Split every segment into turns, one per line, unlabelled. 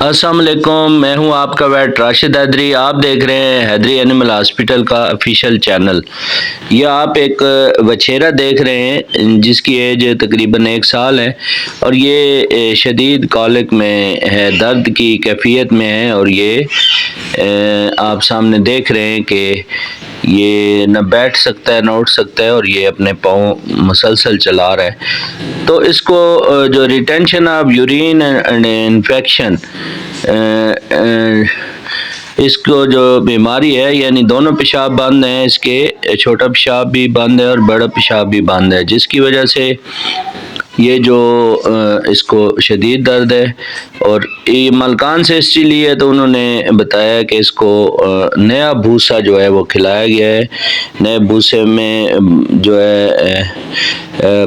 السلام علیکم، میں ہوں آپ کا ویٹ راشد حیدری۔ آپ دیکھ رہے ہیں حیدری اینیمل ہاسپٹل کا آفیشیل چینل۔ یہ آپ ایک بچھیرا دیکھ رہے ہیں جس کی ایج تقریباً 1 سال ہے، اور یہ شدید کالک میں ہے، درد کی کیفیت میں ہے، اور یہ آپ سامنے دیکھ رہے ہیں کہ یہ نہ بیٹھ سکتا ہے نہ اٹھ سکتا ہے، اور یہ اپنے پاؤں مسلسل چلا رہا ہے۔ تو اس کو جو retention of urine and infection, اس کو جو بیماری ہے، یعنی دونوں پیشاب بند ہیں، اس کے چھوٹا پیشاب بھی بند ہے اور بڑا پیشاب بھی بند ہے، جس کی وجہ سے یہ جو اس کو شدید درد ہے۔ اور یہ ملکان سے ہسٹری لی ہے تو انہوں نے بتایا کہ اس کو نیا بھوسا جو ہے وہ کھلایا گیا ہے۔ نئے بھوسے میں جو ہے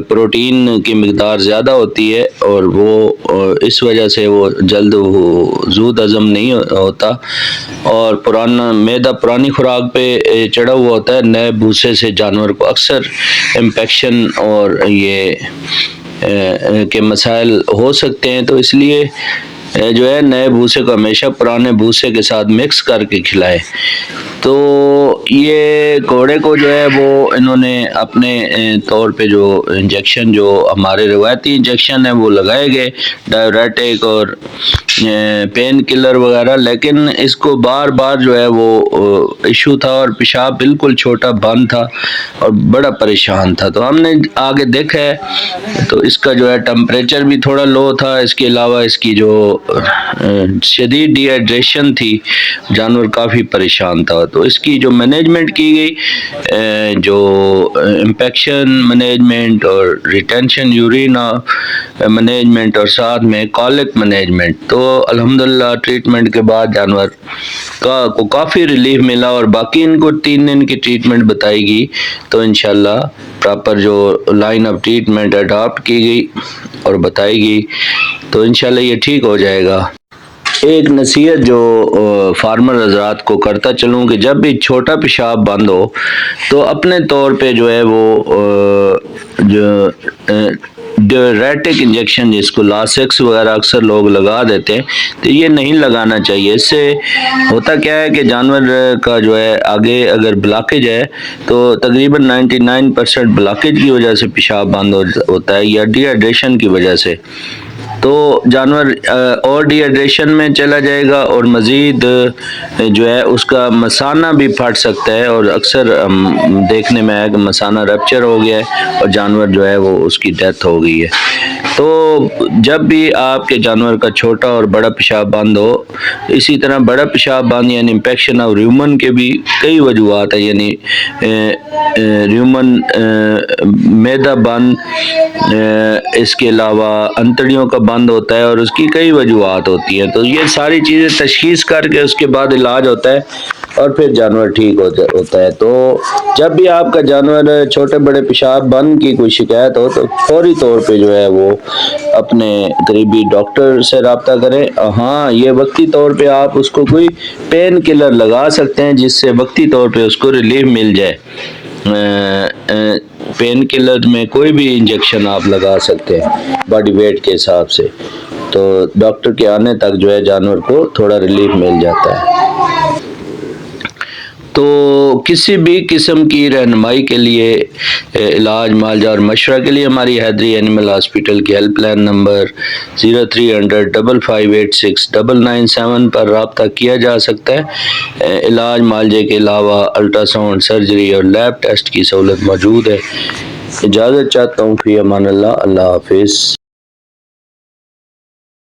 پروٹین کی مقدار زیادہ ہوتی ہے، اور وہ اس وجہ سے وہ جلد زود ہضم نہیں ہوتا، اور معدہ پرانی خوراک پہ چڑھا ہوا ہوتا ہے۔ نئے بھوسے سے جانور کو اکثر انفیکشن اور یہ کے مسائل ہو سکتے ہیں، تو اس لیے جو ہے نئے بھوسے کو ہمیشہ پرانے بھوسے کے ساتھ مکس کر کے کھلائے۔ تو یہ گھوڑے کو جو ہے وہ انہوں نے اپنے طور پہ جو انجیکشن، جو ہمارے روایتی انجیکشن ہیں وہ لگائے گئے، ڈائیوریٹک اور پین کلر وغیرہ، لیکن اس کو بار بار جو ہے وہ ایشو تھا، اور پیشاب بالکل چھوٹا بند تھا اور بڑا پریشان تھا۔ تو ہم نے آگے دیکھا ہے تو اس کا جو ہے ٹمپریچر بھی تھوڑا لو تھا، اس کے علاوہ اس کی جو شدید ڈی ہائیڈریشن تھی، جانور کافی پریشان تھا۔ تو اس کی جو مینجمنٹ کی گئی، جو انفیکشن مینجمنٹ اور ریٹینشن یورین مینجمنٹ اور ساتھ میں کالک مینجمنٹ، تو الحمدللہ ٹریٹمنٹ کے بعد جانور کو کافی ریلیف ملا، اور باقی ان کو 3 دن کی ٹریٹمنٹ بتائی گئی، تو انشاءاللہ پراپر جو لائن آف ٹریٹمنٹ اڈاپٹ کی گئی اور بتائی گئی، تو انشاءاللہ یہ ٹھیک ہو جائے گا۔ ایک نصیحت جو فارمر حضرات کو کرتا چلوں کہ جب بھی چھوٹا پیشاب بند ہو تو اپنے طور پہ جو ہے وہ جو ڈائیوریٹک انجیکشن، جس کو لاسکس وغیرہ اکثر لوگ لگا دیتے ہیں، تو یہ نہیں لگانا چاہیے۔ اس سے ہوتا کیا ہے کہ جانور کا جو ہے آگے اگر بلاکیج ہے تو تقریباً 99% بلاکیج کی وجہ سے پیشاب بند ہوتا ہے، یا ڈی ہائیڈریشن کی وجہ سے، تو جانور اور ڈی ہائیڈریشن میں چلا جائے گا، اور مزید جو ہے اس کا مثانہ بھی پھٹ سکتا ہے، اور اکثر دیکھنے میں آیا کہ مثانہ ریپچر ہو گیا ہے اور جانور جو ہے وہ اس کی ڈیتھ ہو گئی ہے۔ تو جب بھی آپ کے جانور کا چھوٹا اور بڑا پیشاب بند ہو، اسی طرح بڑا پیشاب بند یعنی انفیکشن آف ریومن کے بھی کئی وجوہات ہیں، یعنی ریومن معدہ بند، اس کے علاوہ انتڑیوں کا بند ہوتا ہے، اور اس کی کئی وجوہات ہوتی ہیں۔ تو یہ ساری چیزیں تشخیص کر کے اس کے بعد علاج ہوتا ہے، اور پھر جانور ٹھیک ہوتا ہے۔ تو جب بھی آپ کا جانور چھوٹے بڑے پیشاب بند کی کوئی شکایت ہو تو فوری طور پہ جو ہے وہ اپنے قریبی ڈاکٹر سے رابطہ کریں۔ ہاں، یہ وقتی طور پہ آپ اس کو کوئی پین کلر لگا سکتے ہیں جس سے وقتی طور پہ اس کو ریلیف مل جائے۔ پین کلر میں کوئی بھی انجیکشن آپ لگا سکتے ہیں باڈی ویٹ کے حساب سے، تو ڈاکٹر کے آنے تک جو ہے جانور کو تھوڑا ریلیف مل جاتا ہے۔ تو کسی بھی قسم کی رہنمائی کے لیے، علاج، معالجہ اور مشورہ کے لیے ہماری حیدری اینیمل ہاسپٹل کی ہیلپ لائن نمبر 0300558697 پر رابطہ کیا جا سکتا ہے۔ علاج معالجے کے علاوہ الٹرا ساؤنڈ، سرجری اور لیب ٹیسٹ کی سہولت موجود ہے۔ اجازت چاہتا ہوں، فی امان اللہ، اللہ حافظ۔